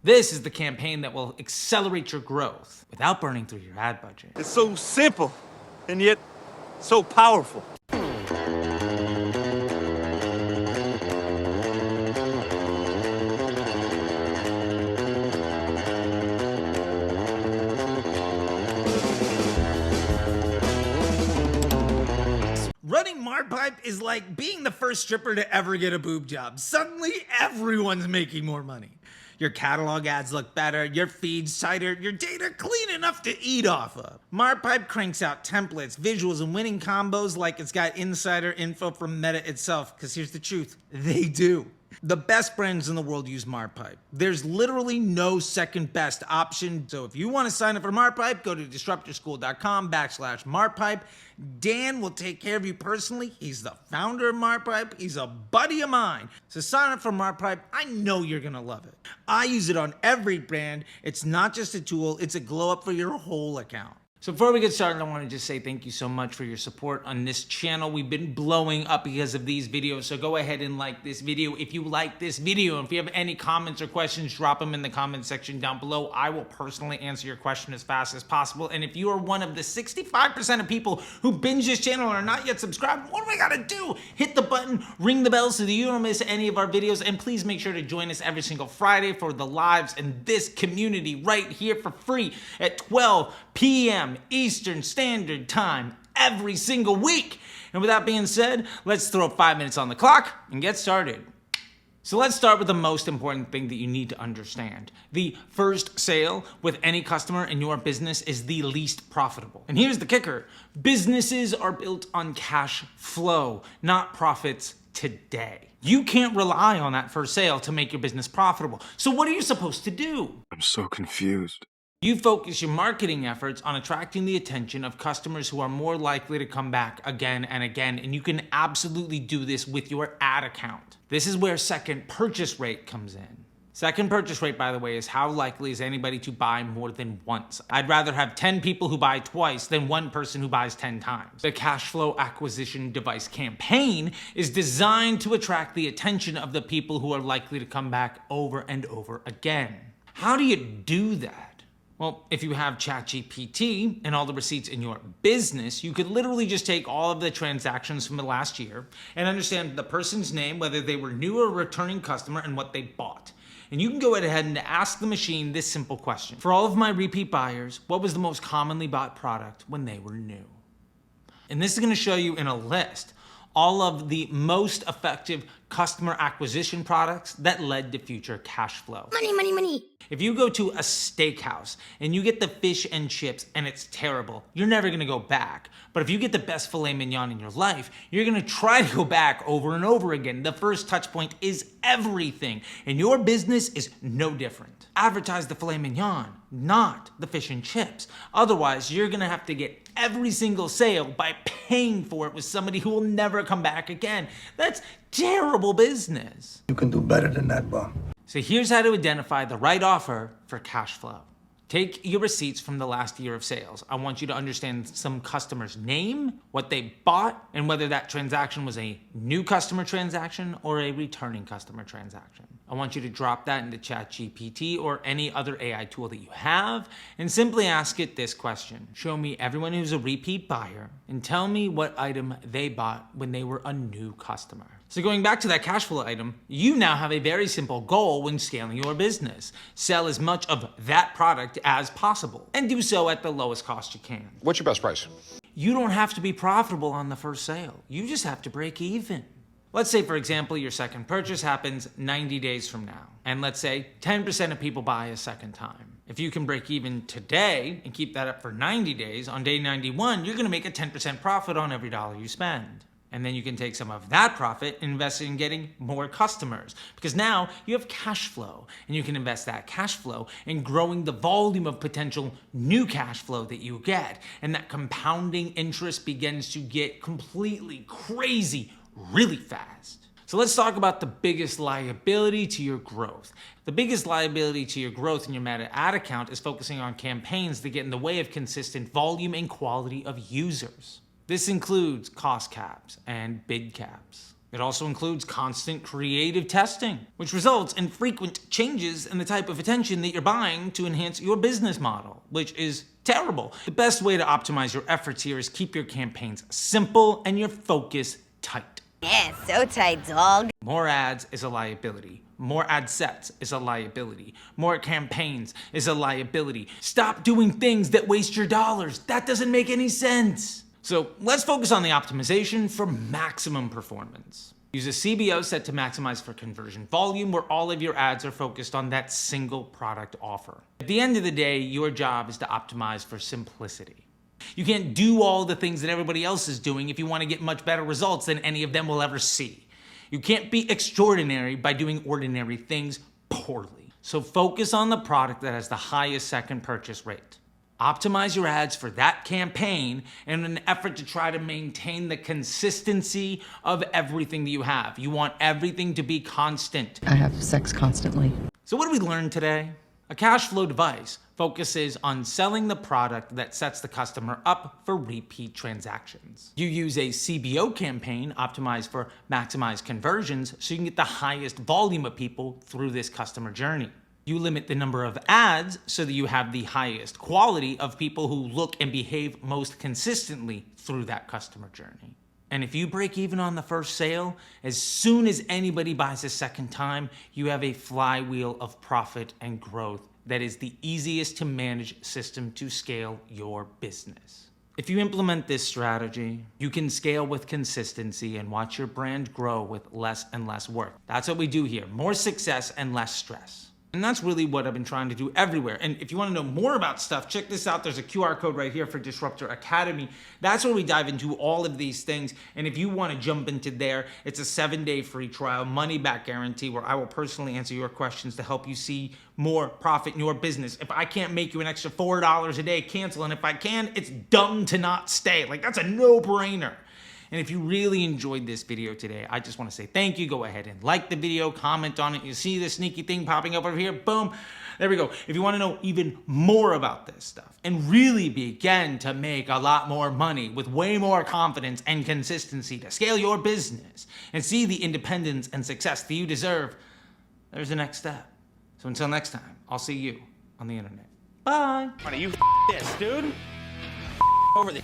This is the campaign that will accelerate your growth without burning through your ad budget. It's so simple, and yet so powerful. Running Marpipe is like being the first stripper to ever get a boob job. Suddenly, everyone's making more money. Your catalog ads look better, your feed's tighter, your data clean enough to eat off of. Marpipe cranks out templates, visuals, and winning combos like it's got insider info from Meta itself, because here's the truth, they do. The best brands in the world use Marpipe. There's literally no second best option. So if you want to sign up for Marpipe, go to disruptorschool.com/Marpipe. Dan will take care of you personally. He's the founder of Marpipe. He's a buddy of mine. So sign up for Marpipe. I know you're going to love it. I use it on every brand. It's not just a tool, it's a glow up for your whole account. So before we get started, I want to just say thank you so much for your support on this channel. We've been blowing up because of these videos, so go ahead and like this video if you like this video. If you have any comments or questions, drop them in the comment section down below. I will personally answer your question as fast as possible. And if you are one of the 65% of people who binge this channel and are not yet subscribed, what do I gotta do? Hit the button, ring the bell so that you don't miss any of our videos, and please make sure to join us every single Friday for the lives in this community right here for free at 12 p.m. Eastern Standard Time every single week. And with that being said, let's throw 5 minutes on the clock and get started. So let's start with the most important thing that you need to understand. The first sale with any customer in your business is the least profitable. And here's the kicker. Businesses are built on cash flow, not profits today. You can't rely on that first sale to make your business profitable. So what are you supposed to do? I'm so confused. You focus your marketing efforts on attracting the attention of customers who are more likely to come back again and again, and you can absolutely do this with your ad account. This is where second purchase rate comes in. Second purchase rate, by the way, is how likely is anybody to buy more than once. I'd rather have 10 people who buy twice than one person who buys 10 times. The cash flow acquisition device campaign is designed to attract the attention of the people who are likely to come back over and over again. How do you do that? Well, if you have ChatGPT and all the receipts in your business, you could literally just take all of the transactions from the last year and understand the person's name, whether they were new or returning customer, and what they bought. And you can go ahead and ask the machine this simple question. For all of my repeat buyers, what was the most commonly bought product when they were new? And this is going to show you in a list all of the most effective customer acquisition products that led to future cash flow. Money, money, money. If you go to a steakhouse and you get the fish and chips and it's terrible, you're never gonna go back. But if you get the best filet mignon in your life, you're gonna try to go back over and over again. The first touch point is everything, and your business is no different. Advertise the filet mignon, not the fish and chips. Otherwise, you're gonna have to get every single sale by paying for it with somebody who will never come back again. That's terrible business. You can do better than that, Bob. So here's how to identify the right offer for cash flow. Take your receipts from the last year of sales. I want you to understand some customer's name, what they bought, and whether that transaction was a new customer transaction or a returning customer transaction. I want you to drop that into ChatGPT or any other AI tool that you have and simply ask it this question. Show me everyone who's a repeat buyer and tell me what item they bought when they were a new customer. So going back to that cash flow item, you now have a very simple goal when scaling your business. Sell as much of that product as possible and do so at the lowest cost you can. What's your best price? You don't have to be profitable on the first sale. You just have to break even. Let's say, for example, your second purchase happens 90 days from now. And let's say 10% of people buy a second time. If you can break even today and keep that up for 90 days, on day 91, you're gonna make a 10% profit on every dollar you spend. And then you can take some of that profit and invest in getting more customers, because now you have cash flow, and you can invest that cash flow in growing the volume of potential new cash flow that you get. And that compounding interest begins to get completely crazy really fast. So let's talk about the biggest liability to your growth. The biggest liability to your growth in your Meta ad account is focusing on campaigns that get in the way of consistent volume and quality of users. This includes cost caps and bid caps. It also includes constant creative testing, which results in frequent changes in the type of attention that you're buying to enhance your business model, which is terrible. The best way to optimize your efforts here is keep your campaigns simple and your focus tight. Yeah, so tight, dog. More ads is a liability. More ad sets is a liability. More campaigns is a liability. Stop doing things that waste your dollars. That doesn't make any sense. So let's focus on the optimization for maximum performance. Use a CBO set to maximize for conversion volume, where all of your ads are focused on that single product offer. At the end of the day, your job is to optimize for simplicity. You can't do all the things that everybody else is doing if you want to get much better results than any of them will ever see. You can't be extraordinary by doing ordinary things poorly. So focus on the product that has the highest second purchase rate. Optimize your ads for that campaign in an effort to try to maintain the consistency of everything that you have. You want everything to be constant. I have sex constantly. So what did we learn today? A cash flow device focuses on selling the product that sets the customer up for repeat transactions. You use a CBO campaign optimized for maximized conversions so you can get the highest volume of people through this customer journey. You limit the number of ads so that you have the highest quality of people who look and behave most consistently through that customer journey. And if you break even on the first sale, as soon as anybody buys a second time, you have a flywheel of profit and growth that is the easiest to manage system to scale your business. If you implement this strategy, you can scale with consistency and watch your brand grow with less and less work. That's what we do here. More success and less stress. And that's really what I've been trying to do everywhere. And if you want to know more about stuff, check this out. There's a QR code right here for Disruptor Academy. That's where we dive into all of these things. And if you want to jump into there, it's a 7-day free trial, money back guarantee, where I will personally answer your questions to help you see more profit in your business. If I can't make you an extra $4 a day, cancel. And if I can, it's dumb to not stay. Like, that's a no-brainer. And if you really enjoyed this video today, I just want to say thank you. Go ahead and like the video, comment on it. You see this sneaky thing popping up over here? Boom. There we go. If you want to know even more about this stuff and really begin to make a lot more money with way more confidence and consistency to scale your business and see the independence and success that you deserve, there's the next step. So until next time, I'll see you on the internet. Bye. Are you this, dude? Over the